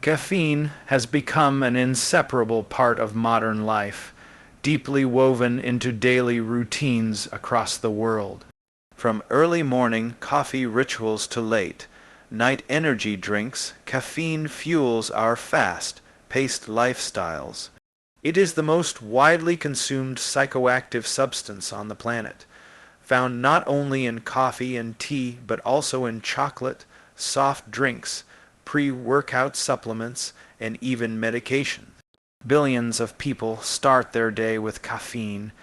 Caffeine has become an inseparable part of modern life, deeply woven into daily routines across the world. From early morning coffee rituals to late night energy drinks, caffeine fuels our fast-paced lifestyles. It is the most widely consumed psychoactive substance on the planet, found not only in coffee and tea but also in chocolate, soft drinks, pre-workout supplements, and even medication. Billions of people start their day with caffeine,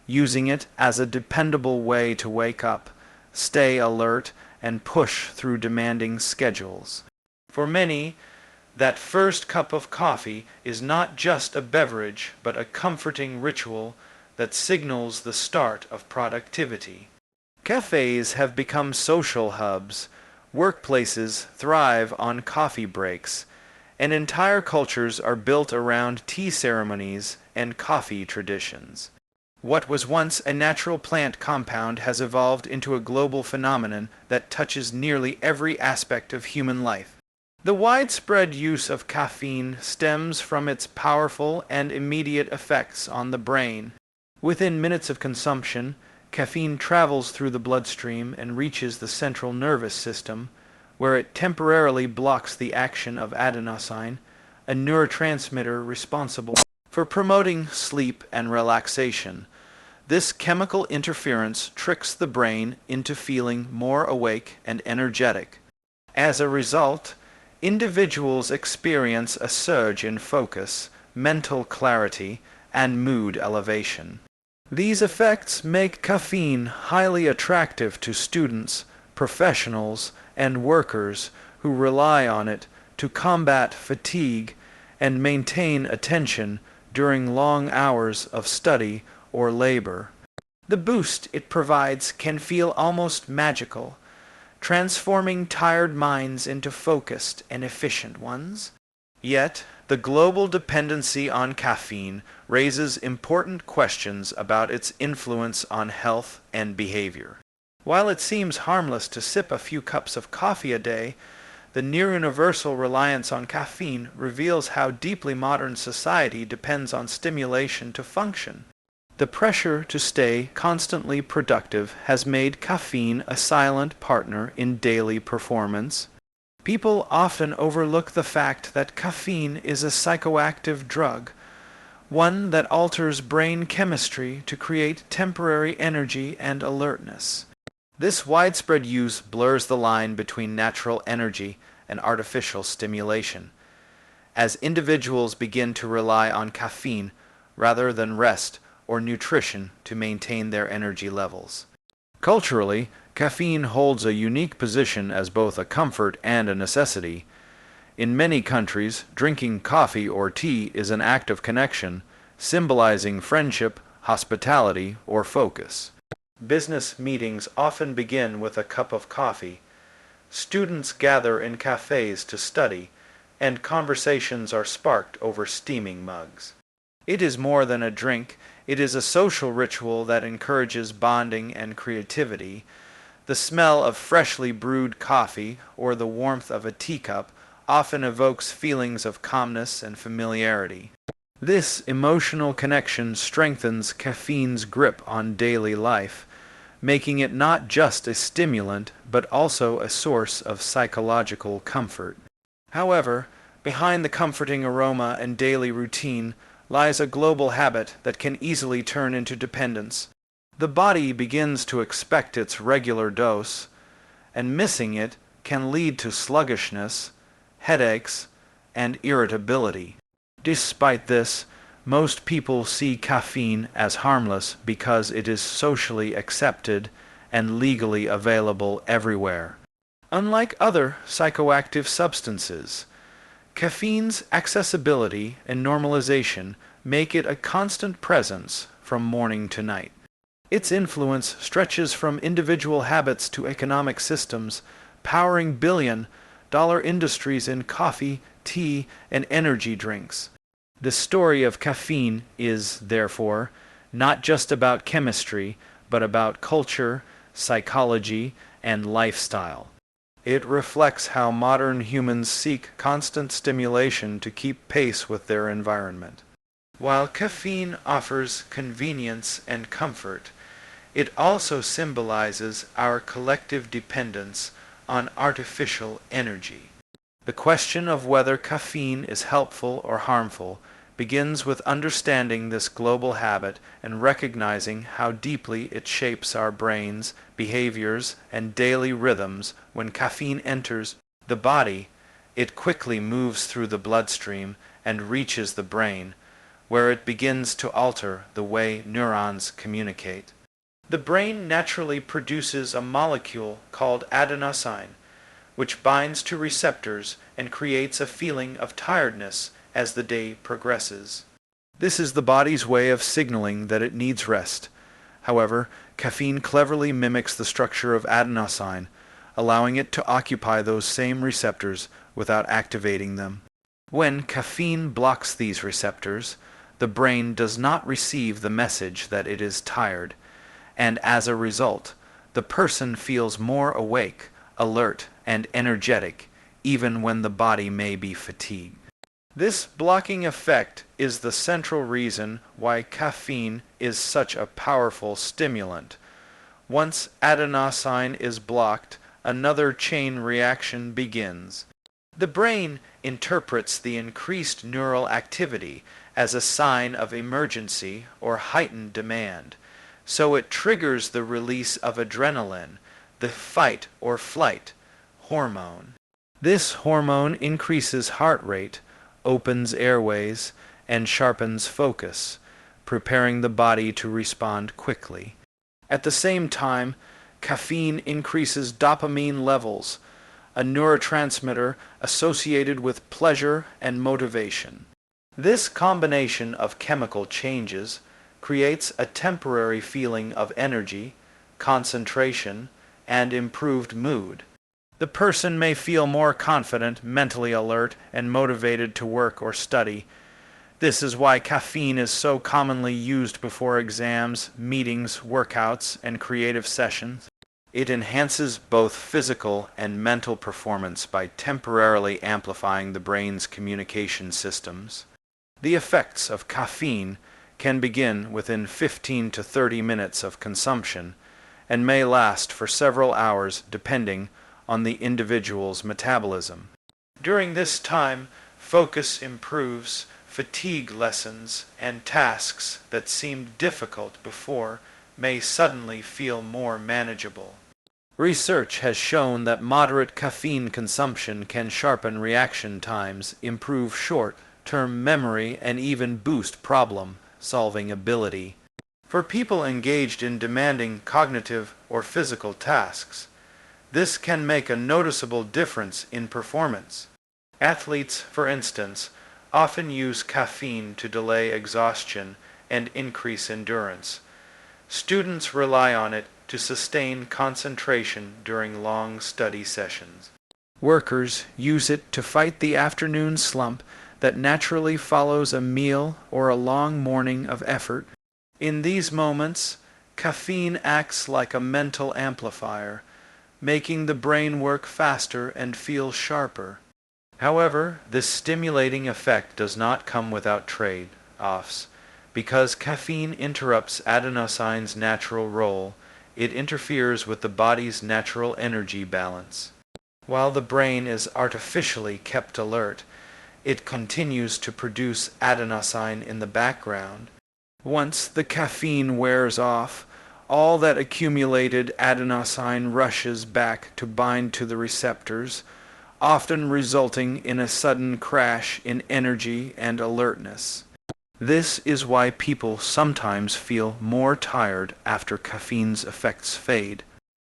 using it as a dependable way to wake up, stay alert, and push through demanding schedules. For many, that first cup of coffee is not just a beverage, but a comforting ritual that signals the start of productivity. Cafes have become social hubs. Workplaces thrive on coffee breaks, and entire cultures are built around tea ceremonies and coffee traditions. What was once a natural plant compound has evolved into a global phenomenon that touches nearly every aspect of human life. The widespread use of caffeine stems from its powerful and immediate effects on the brain. Within minutes of consumption, caffeine travels through the bloodstream and reaches the central nervous system, where it temporarily blocks the action of adenosine, a neurotransmitter responsible for promoting sleep and relaxation. This chemical interference tricks the brain into feeling more awake and energetic. As a result, individuals experience a surge in focus, mental clarity, and mood elevation. These effects make caffeine highly attractive to students, professionals, and workers who rely on it to combat fatigue and maintain attention during long hours of study or labor. The boost it provides can feel almost magical, transforming tired minds into focused and efficient ones. Yet, the global dependency on caffeine raises important questions about its influence on health and behavior. While it seems harmless to sip a few cups of coffee a day, the near-universal reliance on caffeine reveals how deeply modern society depends on stimulation to function. The pressure to stay constantly productive has made caffeine a silent partner in daily performance. People often overlook the fact that caffeine is a psychoactive drug, one that alters brain chemistry to create temporary energy and alertness. This widespread use blurs the line between natural energy and artificial stimulation. As individuals begin to rely on caffeine rather than rest or nutrition to maintain their energy levels. Culturally, caffeine holds a unique position as both a comfort and a necessity. In many countries, drinking coffee or tea is an act of connection, symbolizing friendship, hospitality, or focus. Business meetings often begin with a cup of coffee. Students gather in cafes to study, and conversations are sparked over steaming mugs. It is more than a drink. It is a social ritual that encourages bonding and creativity. The smell of freshly brewed coffee or the warmth of a teacup often evokes feelings of calmness and familiarity. This emotional connection strengthens caffeine's grip on daily life, making it not just a stimulant but also a source of psychological comfort. However, behind the comforting aroma and daily routine lies a global habit that can easily turn into dependence. The body begins to expect its regular dose, and missing it can lead to sluggishness, headaches, and irritability. Despite this, most people see caffeine as harmless because it is socially accepted and legally available everywhere. Unlike other psychoactive substances, caffeine's accessibility and normalization make it a constant presence from morning to night. Its influence stretches from individual habits to economic systems, powering billion-dollar industries in coffee, tea, and energy drinks. The story of caffeine is, therefore, not just about chemistry, but about culture, psychology, and lifestyle. It reflects how modern humans seek constant stimulation to keep pace with their environment. While caffeine offers convenience and comfort, it also symbolizes our collective dependence on artificial energy. The question of whether caffeine is helpful or harmful begins with understanding this global habit and recognizing how deeply it shapes our brains, behaviors, and daily rhythms. When caffeine enters the body, it quickly moves through the bloodstream and reaches the brain, where it begins to alter the way neurons communicate. The brain naturally produces a molecule called adenosine, which binds to receptors and creates a feeling of tiredness as the day progresses. This is the body's way of signaling that it needs rest. However, caffeine cleverly mimics the structure of adenosine, allowing it to occupy those same receptors without activating them. When caffeine blocks these receptors, the brain does not receive the message that it is tired, and as a result, the person feels more awake, alert, and energetic, even when the body may be fatigued. This blocking effect is the central reason why caffeine is such a powerful stimulant. Once adenosine is blocked, another chain reaction begins. The brain interprets the increased neural activity as a sign of emergency or heightened demand, so it triggers the release of adrenaline, the fight or flight hormone. This hormone increases heart rate, opens airways, and sharpens focus, preparing the body to respond quickly. At the same time, caffeine increases dopamine levels, a neurotransmitter associated with pleasure and motivation. This combination of chemical changes creates a temporary feeling of energy, concentration, and improved mood. The person may feel more confident, mentally alert, and motivated to work or study. This is why caffeine is so commonly used before exams, meetings, workouts, and creative sessions. It enhances both physical and mental performance by temporarily amplifying the brain's communication systems. The effects of caffeine can begin within 15 to 30 minutes of consumption and may last for several hours depending on the individual's metabolism. During this time, focus improves, fatigue lessens, and tasks that seemed difficult before may suddenly feel more manageable. Research has shown that moderate caffeine consumption can sharpen reaction times, improve short-term memory, and even boost problem-solving ability. For people engaged in demanding cognitive or physical tasks, this can make a noticeable difference in performance. Athletes, for instance, often use caffeine to delay exhaustion and increase endurance. Students rely on it to sustain concentration during long study sessions. Workers use it to fight the afternoon slump that naturally follows a meal or a long morning of effort. In these moments, caffeine acts like a mental amplifier, making the brain work faster and feel sharper. However, this stimulating effect does not come without trade-offs. Because caffeine interrupts adenosine's natural role, it interferes with the body's natural energy balance. While the brain is artificially kept alert, it continues to produce adenosine in the background. Once the caffeine wears off, all that accumulated adenosine rushes back to bind to the receptors, often resulting in a sudden crash in energy and alertness. This is why people sometimes feel more tired after caffeine's effects fade.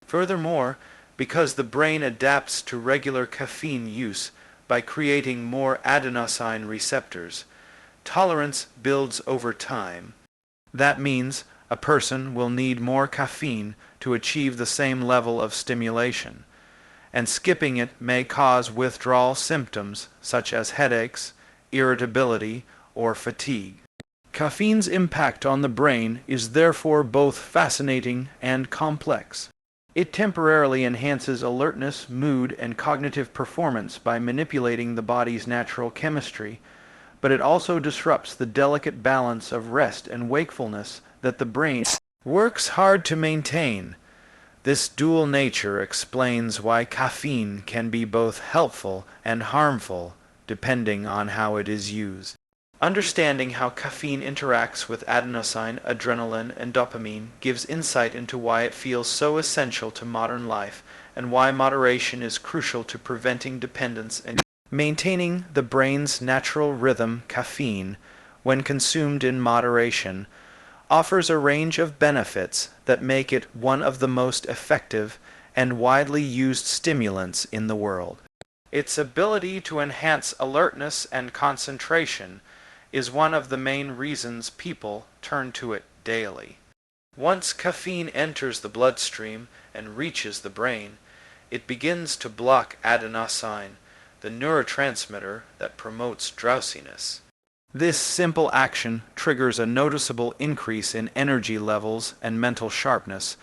Furthermore, because the brain adapts to regular caffeine use by creating more adenosine receptors, tolerance builds over time. That means a person will need more caffeine to achieve the same level of stimulation, and skipping it may cause withdrawal symptoms such as headaches, irritability, or fatigue. Caffeine's impact on the brain is therefore both fascinating and complex. It temporarily enhances alertness, mood, and cognitive performance by manipulating the body's natural chemistry, but it also disrupts the delicate balance of rest and wakefulness that the brain works hard to maintain. This dual nature explains why caffeine can be both helpful and harmful, depending on how it is used. Understanding how caffeine interacts with adenosine, adrenaline, and dopamine gives insight into why it feels so essential to modern life and why moderation is crucial to preventing dependence and maintaining the brain's natural rhythm. Caffeine, when consumed in moderation, offers a range of benefits that make it one of the most effective and widely used stimulants in the world. Its ability to enhance alertness and concentration is one of the main reasons people turn to it daily. Once caffeine enters the bloodstream and reaches the brain, it begins to block adenosine, the neurotransmitter that promotes drowsiness. This simple action triggers a noticeable increase in energy levels and mental sharpness.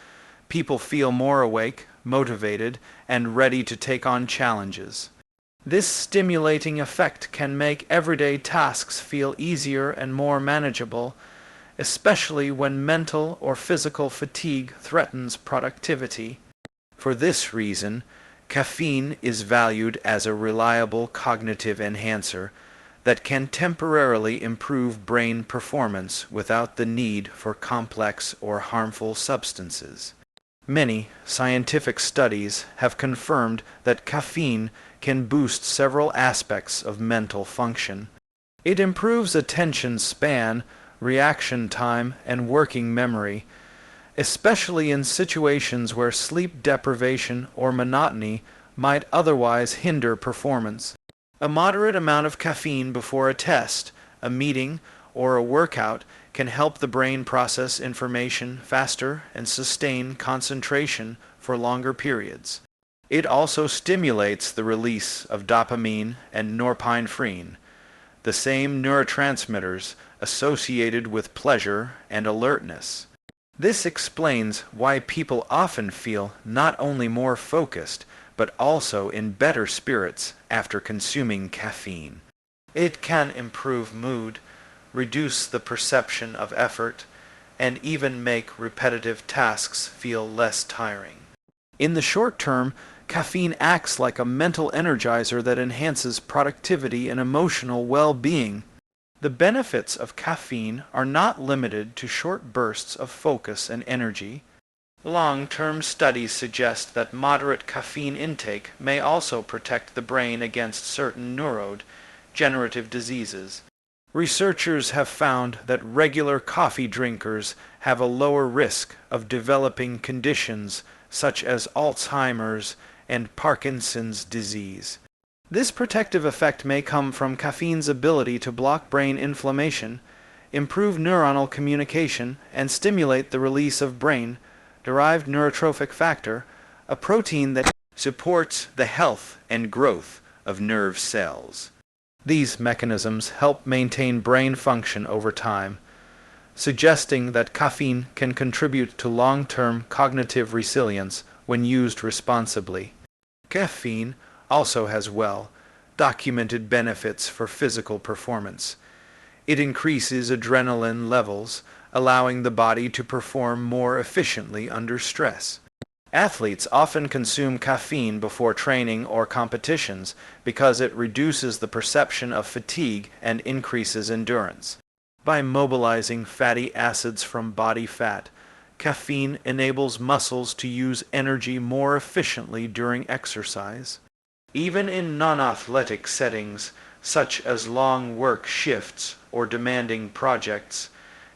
People feel more awake, motivated, and ready to take on challenges. This stimulating effect can make everyday tasks feel easier and more manageable, especially when mental or physical fatigue threatens productivity. For this reason, caffeine is valued as a reliable cognitive enhancer that can temporarily improve brain performance without the need for complex or harmful substances. Many scientific studies have confirmed that caffeine can boost several aspects of mental function. It improves attention span, reaction time, and working memory, especially in situations where sleep deprivation or monotony might otherwise hinder performance. A moderate amount of caffeine before a test, a meeting, or a workout can help the brain process information faster and sustain concentration for longer periods. It also stimulates the release of dopamine and norepinephrine, the same neurotransmitters associated with pleasure and alertness. This explains why people often feel not only more focused, but also in better spirits after consuming caffeine. It can improve mood, reduce the perception of effort, and even make repetitive tasks feel less tiring. In the short term, caffeine acts like a mental energizer that enhances productivity and emotional well-being. The benefits of caffeine are not limited to short bursts of focus and energy. Long-term studies suggest that moderate caffeine intake may also protect the brain against certain neurodegenerative diseases. Researchers have found that regular coffee drinkers have a lower risk of developing conditions such as Alzheimer's and Parkinson's disease. This protective effect may come from caffeine's ability to block brain inflammation, improve neuronal communication, and stimulate the release of brain-derived neurotrophic factor, a protein that supports the health and growth of nerve cells. These mechanisms help maintain brain function over time, suggesting that caffeine can contribute to long-term cognitive resilience when used responsibly. Caffeine also has well-documented benefits for physical performance. It increases adrenaline levels, allowing the body to perform more efficiently under stress. Athletes often consume caffeine before training or competitions because it reduces the perception of fatigue and increases endurance. By mobilizing fatty acids from body fat, caffeine enables muscles to use energy more efficiently during exercise. Even in non-athletic settings, such as long work shifts or demanding projects,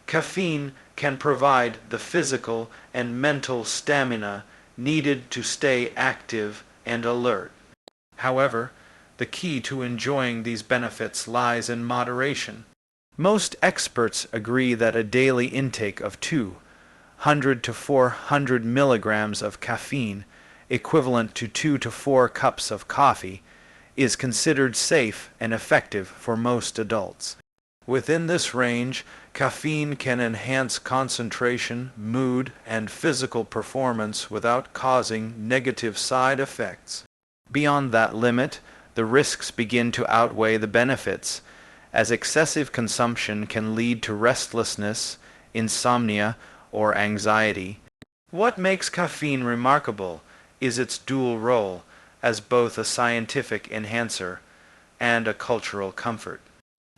caffeine can provide the physical and mental stamina needed to stay active and alert. However, the key to enjoying these benefits lies in moderation. Most experts agree that a daily intake of 200 to 400 milligrams of caffeine, equivalent to 2 to 4 cups of coffee, is considered safe and effective for most adults. Within this range, caffeine can enhance concentration, mood, and physical performance without causing negative side effects. Beyond that limit, the risks begin to outweigh the benefits, as excessive consumption can lead to restlessness, insomnia, or anxiety. What makes caffeine remarkable is its dual role as both a scientific enhancer and a cultural comfort.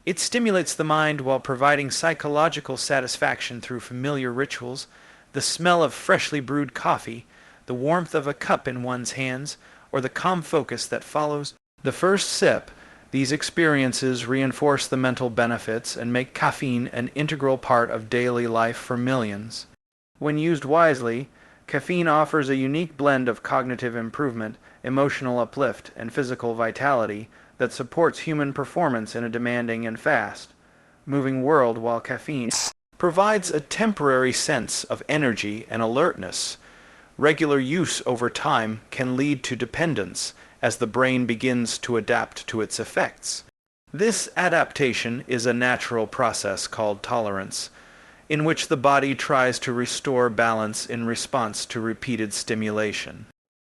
It stimulates the mind while providing psychological satisfaction through familiar rituals, the smell of freshly brewed coffee, the warmth of a cup in one's hands, or the calm focus that follows the first sip. These experiences reinforce the mental benefits and make caffeine an integral part of daily life for millions. When used wisely, caffeine offers a unique blend of cognitive improvement, emotional uplift, and physical vitality that supports human performance in a demanding and fast-moving world, while caffeine provides a temporary sense of energy and alertness. Regular use over time can lead to dependence as the brain begins to adapt to its effects. This adaptation is a natural process called tolerance, in which the body tries to restore balance in response to repeated stimulation.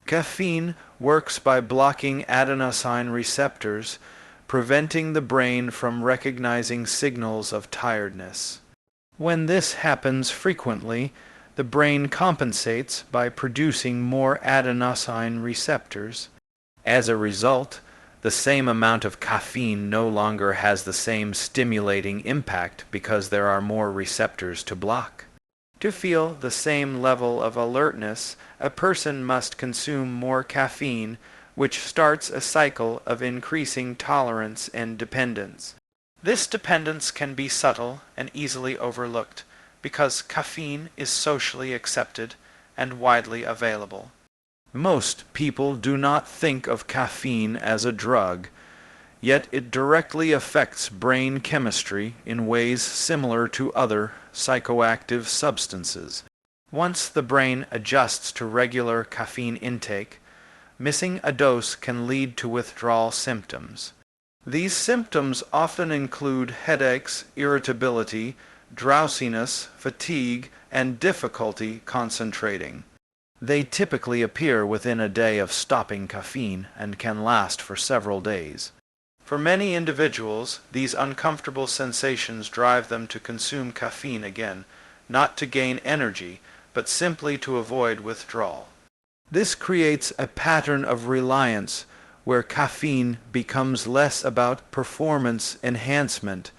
Caffeine works by blocking adenosine receptors, preventing the brain from recognizing signals of tiredness. When this happens frequently, the brain compensates by producing more adenosine receptors. As a result, the same amount of caffeine no longer has the same stimulating impact because there are more receptors to block. To feel the same level of alertness, a person must consume more caffeine, which starts a cycle of increasing tolerance and dependence. This dependence can be subtle and easily overlooked because caffeine is socially accepted and widely available. Most people do not think of caffeine as a drug, yet it directly affects brain chemistry in ways similar to other psychoactive substances. Once the brain adjusts to regular caffeine intake, missing a dose can lead to withdrawal symptoms. These symptoms often include headaches, irritability, drowsiness, fatigue, and difficulty concentrating. They typically appear within a day of stopping caffeine and can last for several days. For many individuals, these uncomfortable sensations drive them to consume caffeine again, not to gain energy, but simply to avoid withdrawal. This creates a pattern of reliance where caffeine becomes less about performance enhancement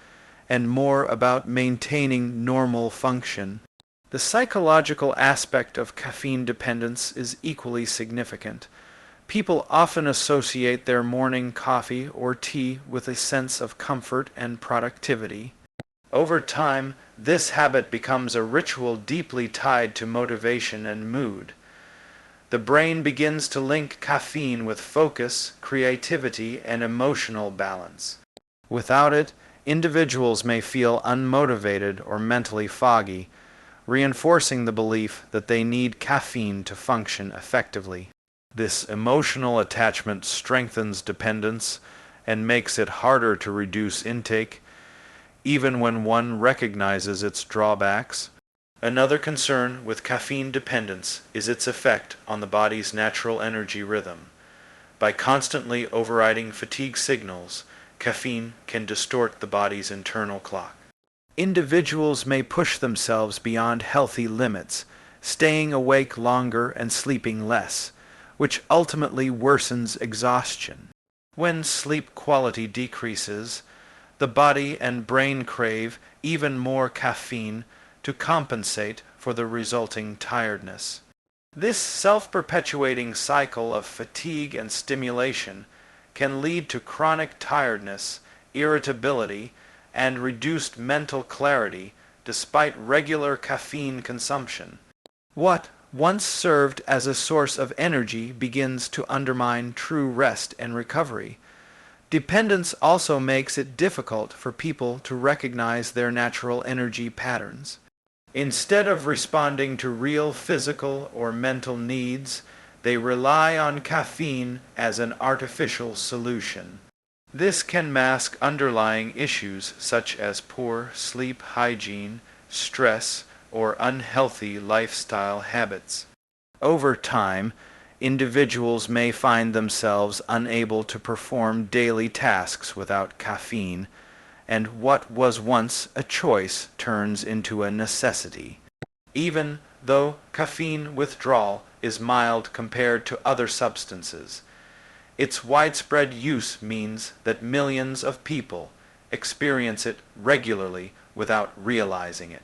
and more about maintaining normal function. The psychological aspect of caffeine dependence is equally significant. People often associate their morning coffee or tea with a sense of comfort and productivity. Over time, this habit becomes a ritual deeply tied to motivation and mood. The brain begins to link caffeine with focus, creativity, and emotional balance. Without it, individuals may feel unmotivated or mentally foggy, reinforcing the belief that they need caffeine to function effectively. This emotional attachment strengthens dependence and makes it harder to reduce intake, even when one recognizes its drawbacks. Another concern with caffeine dependence is its effect on the body's natural energy rhythm. By constantly overriding fatigue signals, caffeine can distort the body's internal clock. Individuals may push themselves beyond healthy limits, staying awake longer and sleeping less, which ultimately worsens exhaustion. When sleep quality decreases, the body and brain crave even more caffeine to compensate for the resulting tiredness. This self-perpetuating cycle of fatigue and stimulation can lead to chronic tiredness, irritability, and reduced mental clarity despite regular caffeine consumption. What once served as a source of energy begins to undermine true rest and recovery. Dependence also makes it difficult for people to recognize their natural energy patterns. Instead of responding to real physical or mental needs, they rely on caffeine as an artificial solution. This can mask underlying issues such as poor sleep hygiene, stress, or unhealthy lifestyle habits. Over time, individuals may find themselves unable to perform daily tasks without caffeine, and what was once a choice turns into a necessity. Even though caffeine withdrawal is mild compared to other substances, its widespread use means that millions of people experience it regularly without realizing it.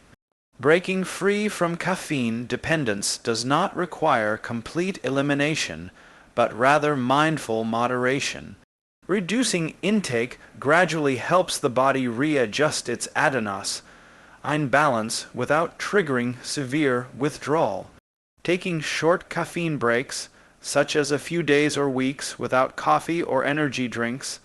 Breaking free from caffeine dependence does not require complete elimination, but rather mindful moderation. Reducing intake gradually helps the body readjust its adenosine balance without triggering severe withdrawal. Taking short caffeine breaks, such as a few days or weeks without coffee or energy drinks,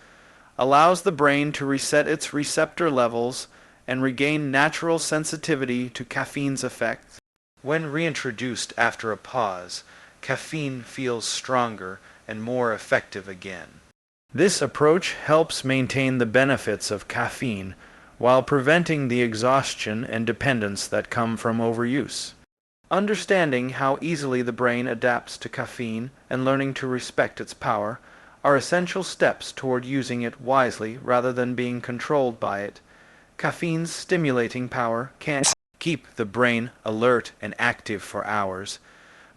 allows the brain to reset its receptor levels and regain natural sensitivity to caffeine's effects. When reintroduced after a pause, caffeine feels stronger and more effective again. This approach helps maintain the benefits of caffeine while preventing the exhaustion and dependence that come from overuse. Understanding how easily the brain adapts to caffeine and learning to respect its power are essential steps toward using it wisely rather than being controlled by it. Caffeine's stimulating power can keep the brain alert and active for hours,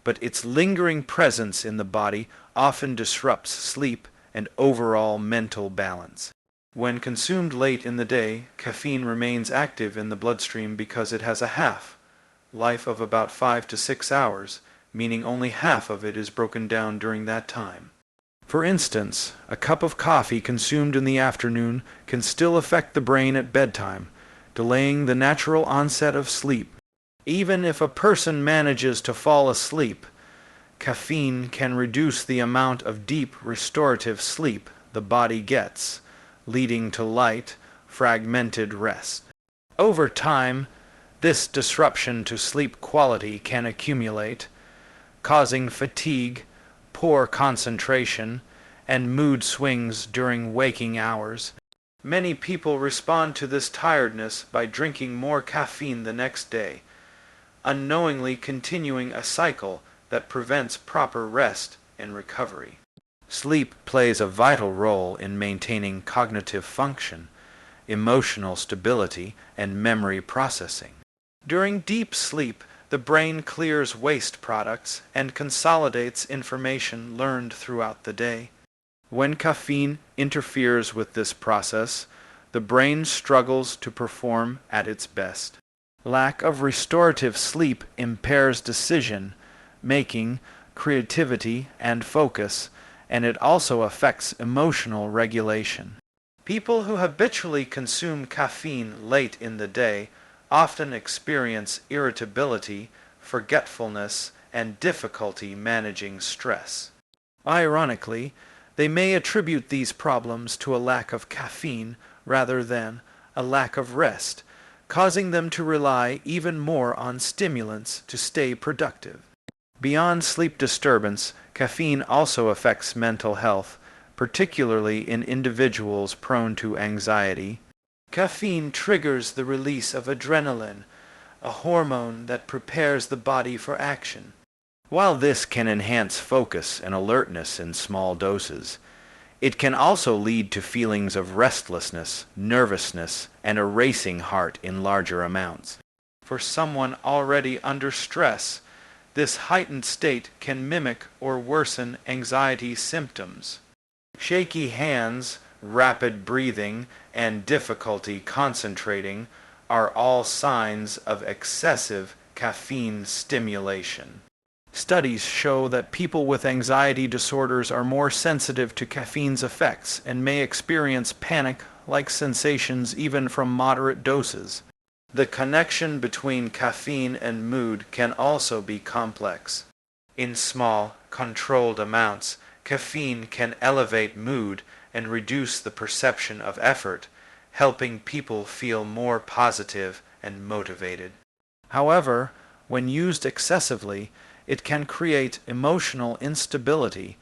but its lingering presence in the body often disrupts sleep and overall mental balance. When consumed late in the day, caffeine remains active in the bloodstream because it has a half-life of about 5 to 6 hours, meaning only half of it is broken down during that time. For instance, a cup of coffee consumed in the afternoon can still affect the brain at bedtime, delaying the natural onset of sleep. Even if a person manages to fall asleep, caffeine can reduce the amount of deep restorative sleep the body gets, leading to light, fragmented rest. Over time, this disruption to sleep quality can accumulate, causing fatigue, poor concentration, and mood swings during waking hours. Many people respond to this tiredness by drinking more caffeine the next day, unknowingly continuing a cycle that prevents proper rest and recovery. Sleep plays a vital role in maintaining cognitive function, emotional stability, and memory processing. During deep sleep, the brain clears waste products and consolidates information learned throughout the day. When caffeine interferes with this process, the brain struggles to perform at its best. Lack of restorative sleep impairs decision making, creativity, and focus, and it also affects emotional regulation. People who habitually consume caffeine late in the day often experience irritability, forgetfulness, and difficulty managing stress. Ironically, they may attribute these problems to a lack of caffeine rather than a lack of rest, causing them to rely even more on stimulants to stay productive. Beyond sleep disturbance, caffeine also affects mental health, particularly in individuals prone to anxiety. Caffeine triggers the release of adrenaline, a hormone that prepares the body for action. While this can enhance focus and alertness in small doses, it can also lead to feelings of restlessness, nervousness, and a racing heart in larger amounts. For someone already under stress, this heightened state can mimic or worsen anxiety symptoms. Shaky hands, rapid breathing, and difficulty concentrating are all signs of excessive caffeine stimulation. Studies show that people with anxiety disorders are more sensitive to caffeine's effects and may experience panic-like sensations even from moderate doses. The connection between caffeine and mood can also be complex. In small, controlled amounts, caffeine can elevate mood and reduce the perception of effort, helping people feel more positive and motivated. However, when used excessively, it can create emotional instability,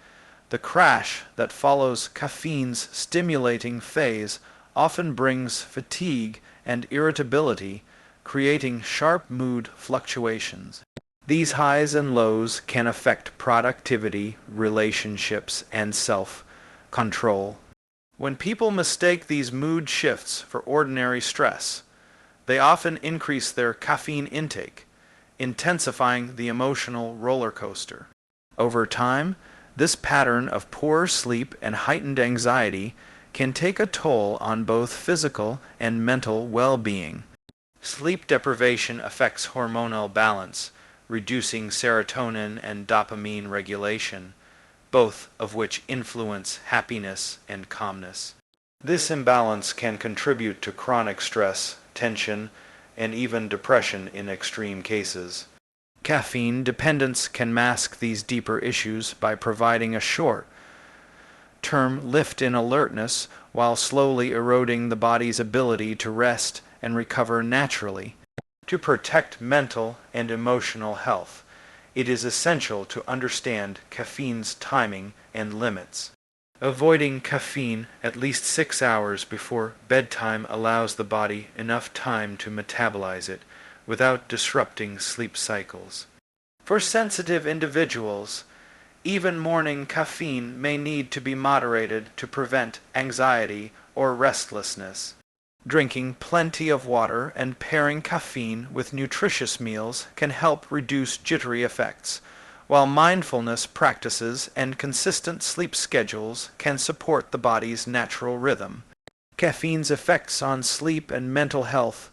The crash that follows caffeine's stimulating phase often brings fatigue and irritability, creating sharp mood fluctuations. These highs and lows can affect productivity, relationships, and self-control. When people mistake these mood shifts for ordinary stress, they often increase their caffeine intake, intensifying the emotional roller coaster. Over time, this pattern of poor sleep and heightened anxiety can take a toll on both physical and mental well-being. Sleep deprivation affects hormonal balance, reducing serotonin and dopamine regulation, both of which influence happiness and calmness. This imbalance can contribute to chronic stress, tension, and even depression in extreme cases. Caffeine dependence can mask these deeper issues by providing a short-term lift in alertness while slowly eroding the body's ability to rest and recover naturally. To protect mental and emotional health, it is essential to understand caffeine's timing and limits. Avoiding caffeine at least 6 hours before bedtime allows the body enough time to metabolize it without disrupting sleep cycles. For sensitive individuals, even morning caffeine may need to be moderated to prevent anxiety or restlessness. Drinking plenty of water and pairing caffeine with nutritious meals can help reduce jittery effects, while mindfulness practices and consistent sleep schedules can support the body's natural rhythm. Caffeine's effects on sleep and mental health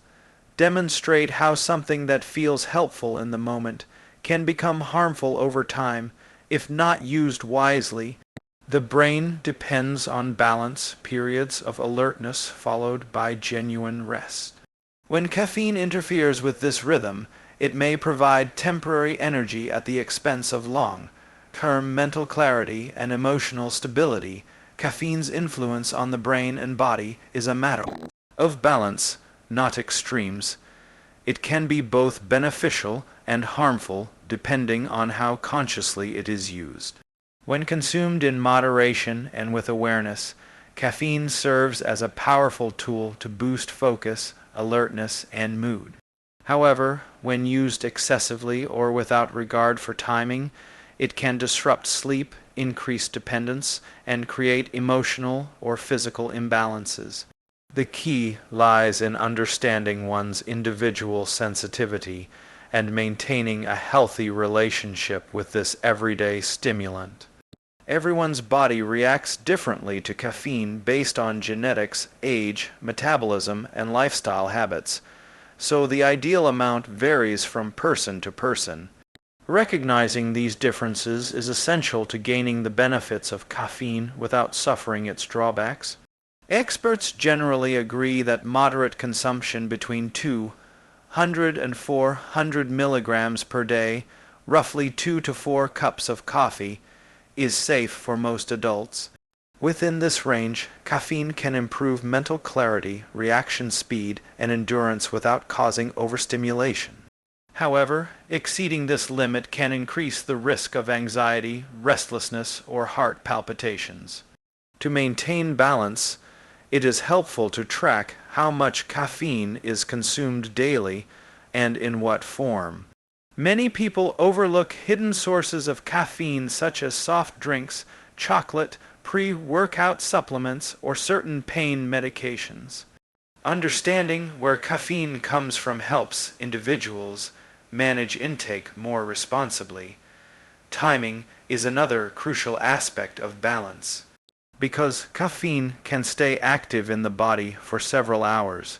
demonstrate how something that feels helpful in the moment can become harmful over time if not used wisely. The brain depends on balance, periods of alertness followed by genuine rest. When caffeine interferes with this rhythm, it may provide temporary energy at the expense of long-term mental clarity and emotional stability. Caffeine's influence on the brain and body is a matter of balance, not extremes. It can be both beneficial and harmful depending on how consciously it is used. When consumed in moderation and with awareness, caffeine serves as a powerful tool to boost focus, alertness, and mood. However, when used excessively or without regard for timing, it can disrupt sleep, increase dependence, and create emotional or physical imbalances. The key lies in understanding one's individual sensitivity and maintaining a healthy relationship with this everyday stimulant. Everyone's body reacts differently to caffeine based on genetics, age, metabolism, and lifestyle habits, so the ideal amount varies from person to person. Recognizing these differences is essential to gaining the benefits of caffeine without suffering its drawbacks. Experts generally agree that moderate consumption between 200 and 400 milligrams per day, roughly 2 to 4 cups of coffee, is safe for most adults. Within this range, caffeine can improve mental clarity, reaction speed, and endurance without causing overstimulation. However, exceeding this limit can increase the risk of anxiety, restlessness, or heart palpitations. To maintain balance, it is helpful to track how much caffeine is consumed daily and in what form. Many people overlook hidden sources of caffeine such as soft drinks, chocolate, pre-workout supplements, or certain pain medications. Understanding where caffeine comes from helps individuals manage intake more responsibly. Timing is another crucial aspect of balance. Because caffeine can stay active in the body for several hours,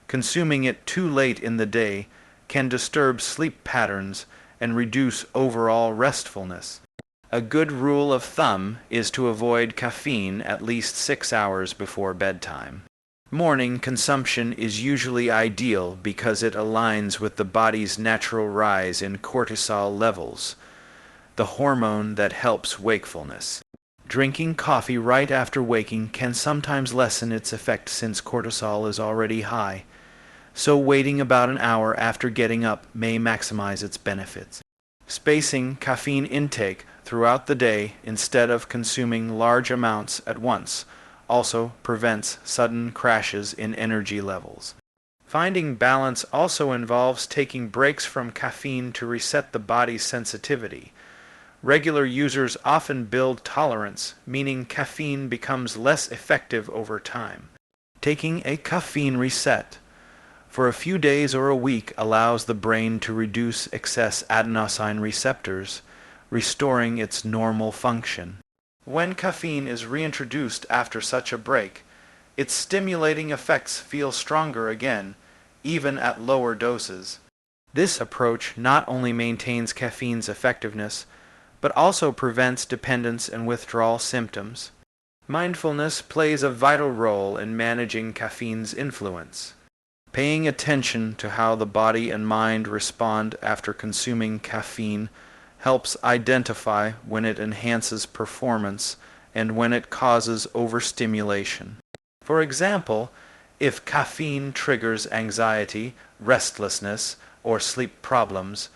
consuming it too late in the day can disturb sleep patterns and reduce overall restfulness. A good rule of thumb is to avoid caffeine at least 6 hours before bedtime. Morning consumption is usually ideal because it aligns with the body's natural rise in cortisol levels, the hormone that helps wakefulness. Drinking coffee right after waking can sometimes lessen its effect since cortisol is already high, so waiting about an hour after getting up may maximize its benefits. Spacing caffeine intake throughout the day instead of consuming large amounts at once also prevents sudden crashes in energy levels. Finding balance also involves taking breaks from caffeine to reset the body's sensitivity. Regular users often build tolerance, meaning caffeine becomes less effective over time. Taking a caffeine reset for a few days or a week allows the brain to reduce excess adenosine receptors, restoring its normal function. When caffeine is reintroduced after such a break, its stimulating effects feel stronger again, even at lower doses. This approach not only maintains caffeine's effectiveness, but also prevents dependence and withdrawal symptoms. Mindfulness plays a vital role in managing caffeine's influence. Paying attention to how the body and mind respond after consuming caffeine helps identify when it enhances performance and when it causes overstimulation. For example, if caffeine triggers anxiety, restlessness, or sleep problems,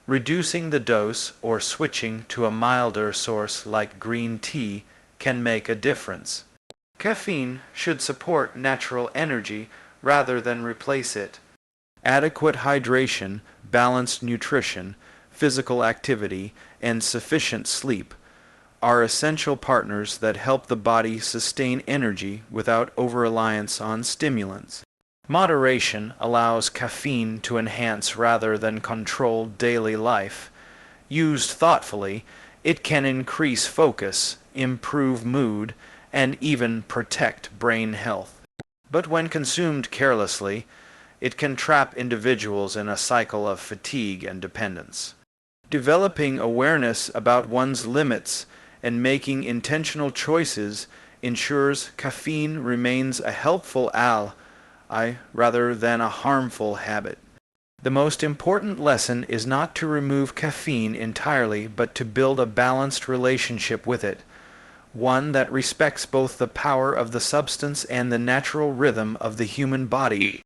reducing the dose or switching to a milder source like green tea can make a difference. Caffeine should support natural energy rather than replace it. Adequate hydration, balanced nutrition, physical activity, and sufficient sleep are essential partners that help the body sustain energy without over-reliance on stimulants. Moderation allows caffeine to enhance rather than control daily life. Used thoughtfully, it can increase focus, improve mood, and even protect brain health. But when consumed carelessly, it can trap individuals in a cycle of fatigue and dependence. Developing awareness about one's limits and making intentional choices ensures caffeine remains a helpful ally rather than a harmful habit. The most important lesson is not to remove caffeine entirely, but to build a balanced relationship with it, one that respects both the power of the substance and the natural rhythm of the human body.